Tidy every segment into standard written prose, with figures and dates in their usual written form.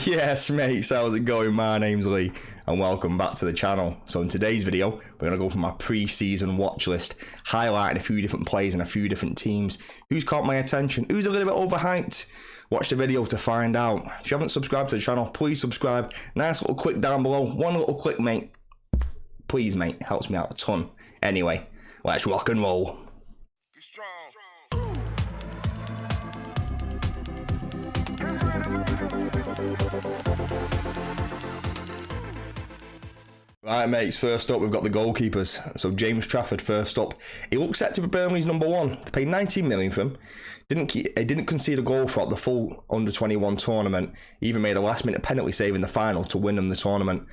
Yes mates, how's it going? My name's Lee and welcome back to the channel. So in today's video, we're going to go from my pre-season watch list, highlighting a few different players and a few different teams. Who's caught my attention? Who's a little bit overhyped? Watch the video to find out. If you haven't subscribed to the channel, please subscribe. Nice little click down below. One little click, mate. Please, mate. Helps me out a ton. Anyway, let's rock and roll. Right, mates, first up, we've got the goalkeepers. So James Trafford first up. He looks set to be Burnley's number one. They paid 19 million for him. He didn't concede a goal throughout the full under-21 tournament. He even made a last-minute penalty save in the final to win them the tournament.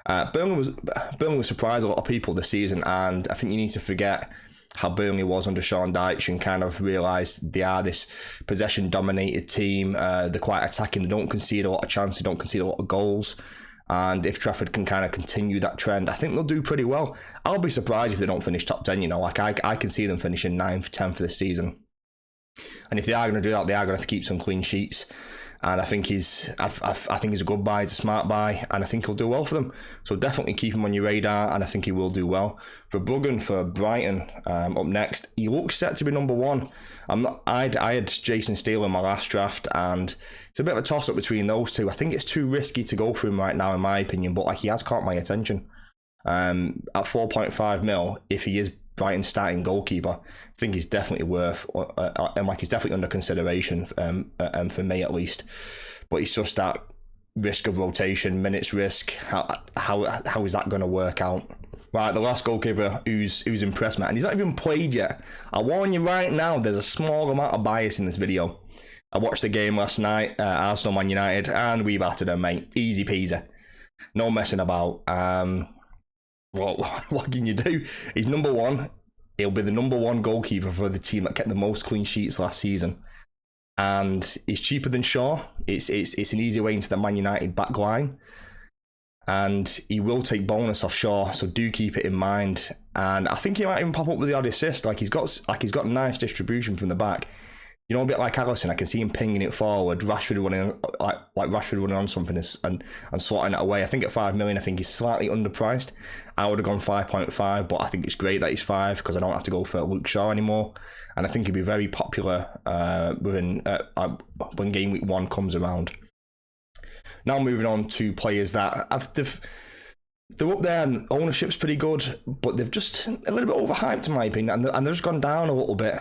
Burnley surprised a lot of people this season, and I think you need to forget how Burnley was under Sean Dyche and kind of realise they are this possession-dominated team. They're quite attacking. They don't concede a lot of chances. They don't concede a lot of goals. And if Trafford can kind of continue that trend, I think they'll do pretty well. I'll be surprised if they don't finish top 10, you know. Like, I can see them finishing 9th, 10th for this season. And if they are going to do that, they are going to have to keep some clean sheets. And I think he's a good buy, he's a smart buy, and I think he'll do well for them. So definitely keep him on your radar, and I think he will do well. For Brighton, up next, he looks set to be number one. I had Jason Steele in my last draft, and it's a bit of a toss-up between those two. I think it's too risky to go for him right now, in my opinion, but like, he has caught my attention. At 4.5 mil, if he is Brighton's starting goalkeeper, I think he's definitely worth, and like, he's definitely under consideration, for me at least. But it's just that risk of rotation, minutes risk. How is that going to work out? Right, the last goalkeeper who's impressed me, and he's not even played yet. I warn you right now, there's a small amount of bias in this video. I watched the game last night, Arsenal Man United, and we battered them, mate. Easy peasy, no messing about. Well, what can you do? He's number one. He'll be the number one goalkeeper for the team that kept the most clean sheets last season. And he's cheaper than Shaw. It's an easy way into the Man United back line. And he will take bonus off Shaw, so do keep it in mind. And I think he might even pop up with the odd assist. He's got nice distribution from the back. You know, a bit like Alisson, I can see him pinging it forward. Rashford running like Rashford running on something and slotting it away. I think at 5 million, I think he's slightly underpriced. I would have gone 5.5, but I think it's great that he's 5 because I don't have to go for Luke Shaw anymore. And I think he'd be very popular when game week 1 comes around. Now moving on to players that they're up there and ownership's pretty good, but they've just a little bit overhyped in my opinion, and they've just gone down a little bit.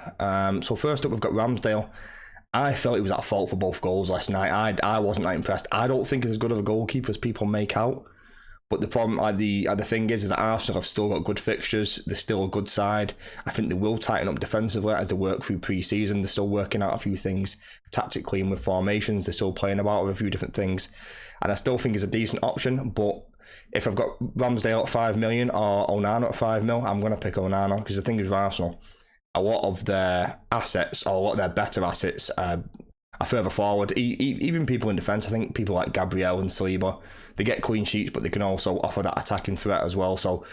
So first up, we've got Ramsdale. I felt he was at fault for both goals last night. I wasn't that impressed. I don't think he's as good of a goalkeeper as people make out. But the problem, the thing is that Arsenal have still got good fixtures. They're still a good side. I think they will tighten up defensively as they work through pre-season. They're still working out a few things tactically and with formations. They're still playing about with a few different things. And I still think it's a decent option, but if I've got Ramsdale at 5 million or Onana at 5 mil, I'm going to pick Onana, because the thing is with Arsenal, a lot of their assets, or a lot of their better assets, are further forward. Even people in defence, I think people like Gabriel and Saliba, they get clean sheets, but they can also offer that attacking threat as well. So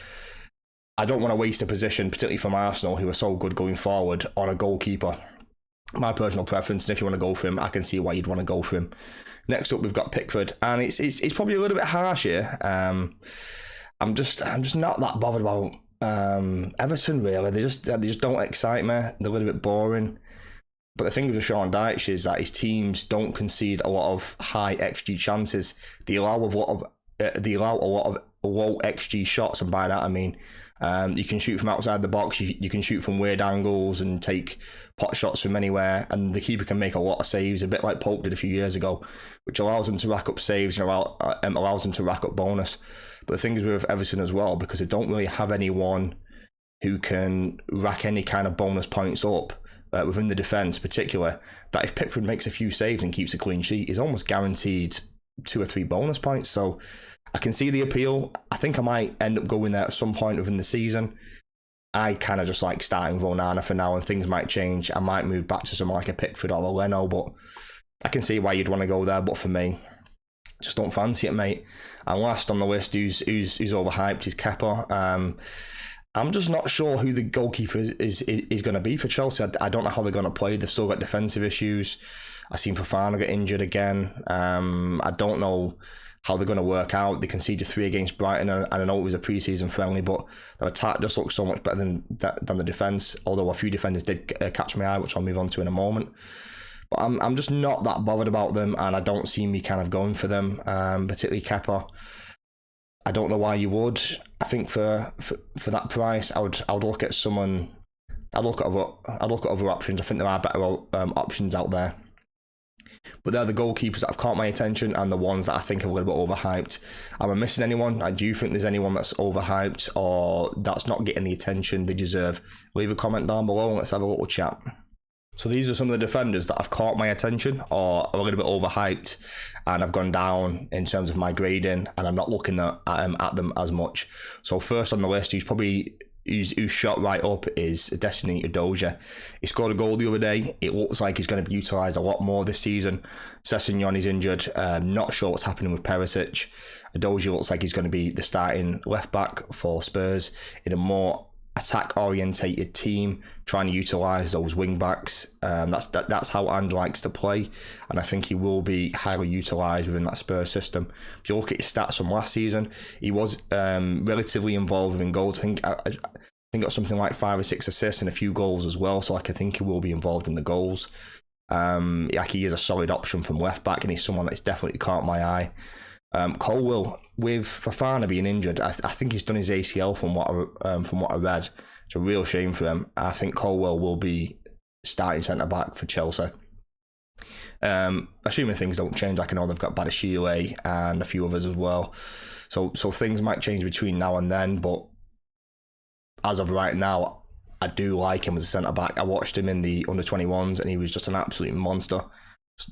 I don't want to waste a position, particularly from Arsenal, who are so good going forward, on a goalkeeper. My personal preference, and if you want to go for him, I can see why you'd want to go for him. Next up, we've got Pickford, and it's probably a little bit harsh here. I'm just not that bothered about Everton really. They just don't excite me. They're a little bit boring. But the thing with Sean Dyche is that his teams don't concede a lot of high XG chances. They allow a lot of low XG shots, and by that I mean you can shoot from outside the box, you can shoot from weird angles and take pot shots from anywhere, and the keeper can make a lot of saves, a bit like Pope did a few years ago, which allows them to rack up saves and allows them to rack up bonus. But the thing is with Everton as well, because they don't really have anyone who can rack any kind of bonus points up within the defence particularly, that if Pickford makes a few saves and keeps a clean sheet, he's almost guaranteed 2 or 3 bonus points. So I can see the appeal. I think I might end up going there at some point within the season. I kind of just like starting Onana for now, and things might change. I might move back to something like a Pickford or a Leno, but I can see why you'd want to go there. But for me, just don't fancy it, mate. And last on the list, who's overhyped, is Kepa. I'm just not sure who the goalkeeper is going to be for Chelsea. I don't know how they're going to play. They've still got defensive issues. I seen Fofana get injured again. I don't know how they're going to work out. They conceded 3 against Brighton, and I know it was a pre-season friendly, but their attack just looks so much better than the defence, although a few defenders did catch my eye, which I'll move on to in a moment. But I'm just not that bothered about them, and I don't see me kind of going for them, particularly Kepa. I don't know why you would. I think for that price, I would look at someone. I'd look at other options. I think there are better options out there. But they're the goalkeepers that have caught my attention and the ones that I think are a little bit overhyped. Am I missing anyone? Do you think there's anyone that's overhyped or that's not getting the attention they deserve? Leave a comment down below and let's have a little chat. So these are some of the defenders that have caught my attention or are a little bit overhyped and I've gone down in terms of my grading and I'm not looking at them as much. So first on the list, who's shot right up is Destiny Udogie. He scored a goal the other day. It looks like he's going to be utilised a lot more this season. Sessegnon is injured. Not sure what's happening with Perisic. Udogie looks like he's going to be the starting left back for Spurs in a more attack orientated team, trying to utilise those wing backs. That's how Ange likes to play, and I think he will be highly utilised within that Spurs system. If you look at his stats from last season, he was relatively involved in goals. I think got something like 5 or 6 assists and a few goals as well, so I think he will be involved in the goals. He is a solid option from left back, and he's someone that's definitely caught my eye. Colwill, with Fofana being injured, I think he's done his ACL from what I read. It's a real shame for him. I think Colwill will be starting centre back for Chelsea. Assuming things don't change, I know they've got Badashile and a few others as well. So things might change between now and then, but as of right now, I do like him as a centre back. I watched him in the under-21s and he was just an absolute monster.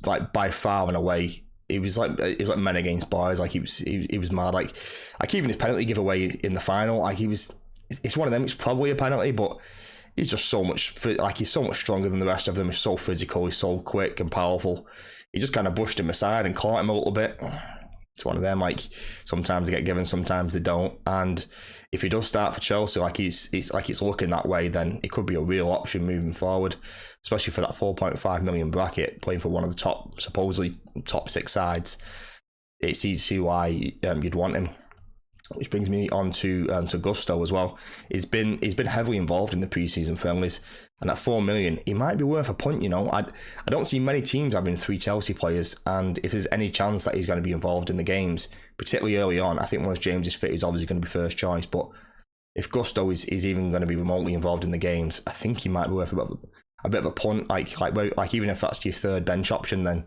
Like by far and away. He was like men against boys. Like he was mad. Like even his penalty giveaway in the final. It's one of them. It's probably a penalty, but he's just so much. He's so much stronger than the rest of them. He's so physical. He's so quick and powerful. He just kind of pushed him aside and caught him a little bit. It's one of them. Like sometimes they get given, sometimes they don't. And if he does start for Chelsea, it's looking that way, then it could be a real option moving forward, especially for that 4.5 million bracket, playing for one of the supposedly top 6 sides. It's easy to see why you'd want him. Which brings me on to Gusto as well. He's been heavily involved in the pre-season friendlies, and at 4 million, he might be worth a punt. I don't see many teams having 3 Chelsea players, and if there's any chance that he's going to be involved in the games, particularly early on, I think once James is fit, he's obviously going to be first choice. But if Gusto is even going to be remotely involved in the games, I think he might be worth a bit of a punt. Like even if that's your third bench option, then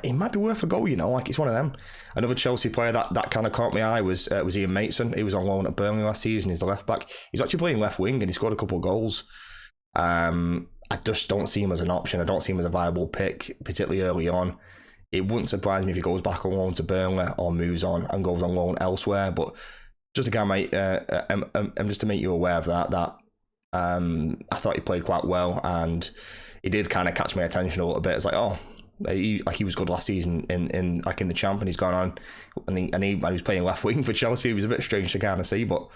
it might be worth a go, it's one of them. Another Chelsea player that kind of caught my eye was Ian Mason. He was on loan at Burnley last season. He's the left back. He's actually playing left wing and he scored a couple of goals. I just don't see him as an option. I don't see him as a viable pick, particularly early on. It wouldn't surprise me if he goes back on loan to Burnley or moves on and goes on loan elsewhere. But just just to make you aware of that I thought he played quite well and he did kind of catch my attention a little bit. It's like, he was good last season in the champ, and he's gone on and he was playing left wing for Chelsea. It was a bit strange to kind of see, but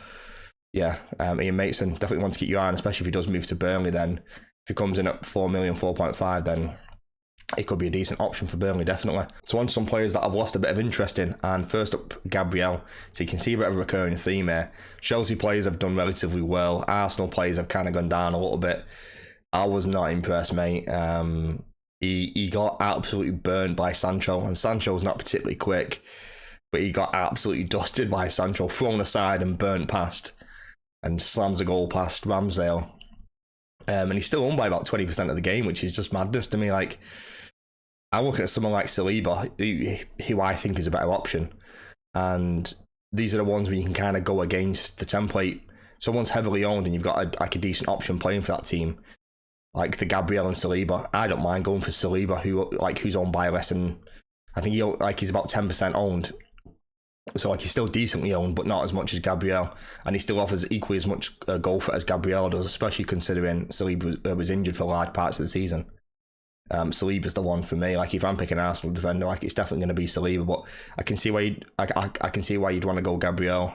yeah, Ian Mason, definitely want to keep your eye on, especially if he does move to Burnley. Then if he comes in at 4 million, 4.5, then it could be a decent option for Burnley, definitely. So on to some players that I've lost a bit of interest in, and first up, Gabriel. So you can see a bit of a recurring theme here. Chelsea players have done relatively well. Arsenal players have kind of gone down a little bit. I was not impressed, mate. He got absolutely burned by Sancho, and Sancho's not particularly quick, but he got absolutely dusted by Sancho, thrown aside and burnt past, and slams a goal past Ramsdale. And he's still on by about 20% of the game, which is just madness to me. Like, I'm looking at someone like Saliba, who I think is a better option, and these are the ones where you can kind of go against the template. Someone's heavily owned, and you've got a decent option playing for that team, like the Gabriel and Saliba. I don't mind going for Saliba, who's owned by less than, I think he's about 10% owned. So he's still decently owned, but not as much as Gabriel, and he still offers equally as much goal threat as Gabriel does, especially considering Saliba was injured for large parts of the season. Saliba's the one for me. Like, if I'm picking an Arsenal defender, it's definitely going to be Saliba, but I can see why I can see why you'd want to go Gabriel.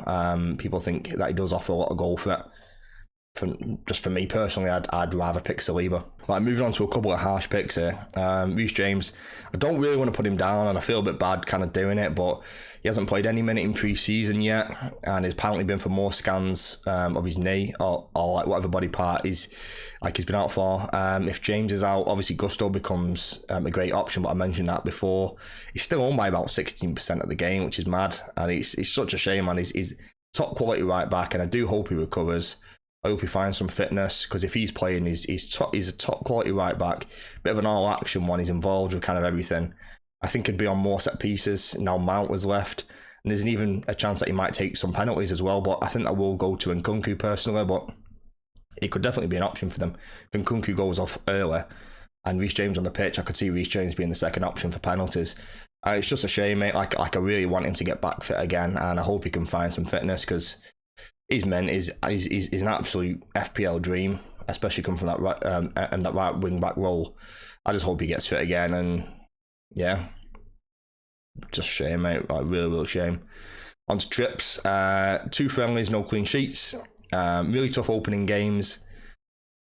People think that he does offer a lot of goal threat. just for me personally, I'd rather pick Saliba. Right, moving on to a couple of harsh picks here. Reece James, I don't really want to put him down, and I feel a bit bad kind of doing it, but he hasn't played any minute in pre-season yet, and has apparently been for more scans of his knee or like whatever body part he's been out for. If James is out, obviously Gusto becomes a great option, but I mentioned that before. He's still owned by about 16% of the game, which is mad, and it's such a shame, man. He's top quality right back, and I do hope he recovers. I hope he finds some fitness, because if he's playing, he's a top quality right back, bit of an all action one. He's involved with kind of everything. I think he'd be on more set pieces now Mount was left, and there's even a chance that he might take some penalties as well. But I think that will go to Nkunku personally, but it could definitely be an option for them. If Nkunku goes off early and Reece James on the pitch, I could see Reece James being the second option for penalties. It's just a shame, mate. Like I really want him to get back fit again, and I hope he can find some fitness, because he's an absolute FPL dream, especially coming from that right wing back role. I just hope he gets fit again, and yeah, just shame, mate. Like real shame. On to trips. 2 friendlies, no clean sheets. Really tough opening games.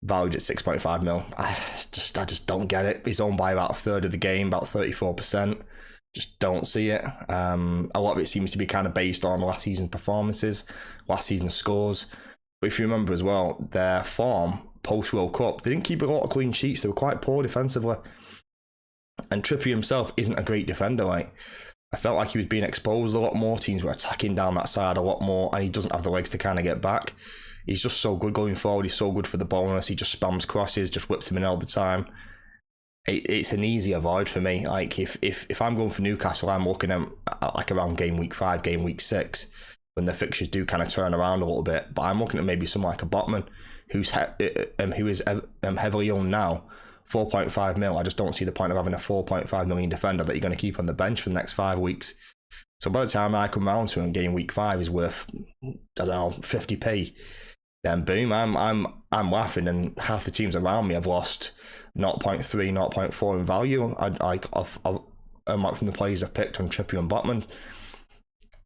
Valued at 6.5 mil. I just don't get it. He's owned by about a third of the game, about 34%. Just don't see it. A lot of it seems to be kind of based on last season's performances, last season's scores. But if you remember as well, their form post-World Cup, they didn't keep a lot of clean sheets. They were quite poor defensively. And Trippier himself isn't a great defender. Like, I felt like he was being exposed a lot more. Teams were attacking down that side a lot more, and he doesn't have the legs to kind of get back. He's just so good going forward. He's so good for the bonus. He just spams crosses, just whips him in all the time. It's an easy avoid for me. Like if I'm going for Newcastle, I'm looking at like around game week 5, game week 6, when the fixtures do kind of turn around a little bit. But I'm looking at maybe someone like a Botman, who is heavily owned now, 4.5 mil. I just don't see the point of having a 4.5 million defender that you're going to keep on the bench for the next 5 weeks. So by the time I come round to him, game week 5 is worth, I don't know, 50p. Then boom, I'm laughing, and half the teams around me have lost 0.3, 0.4 in value. From the players I've picked on Trippier and Botman.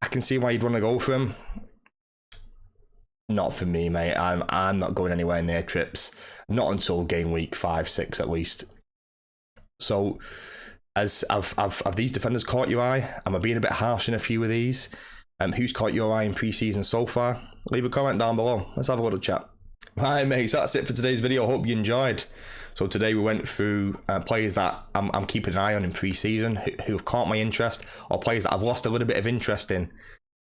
I can see why you'd want to go for him. Not for me, mate. I'm not going anywhere near trips. Not until game week 5, 6 at least. So, have these defenders caught your eye? Am I being a bit harsh in a few of these? Who's caught your eye in pre-season so far? Leave a comment down below. Let's have a little chat. Right, mates, that's it for today's video. Hope you enjoyed. So today we went through players that I'm keeping an eye on in pre-season, who have caught my interest, or players that I've lost a little bit of interest in,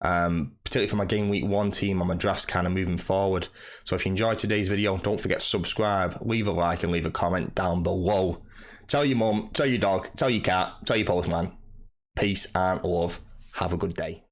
particularly for my game week 1 team on my drafts kind of moving forward. So if you enjoyed today's video, don't forget to subscribe, leave a like, and leave a comment down below. Tell your mum, tell your dog, tell your cat, tell your postman. Peace and love. Have a good day.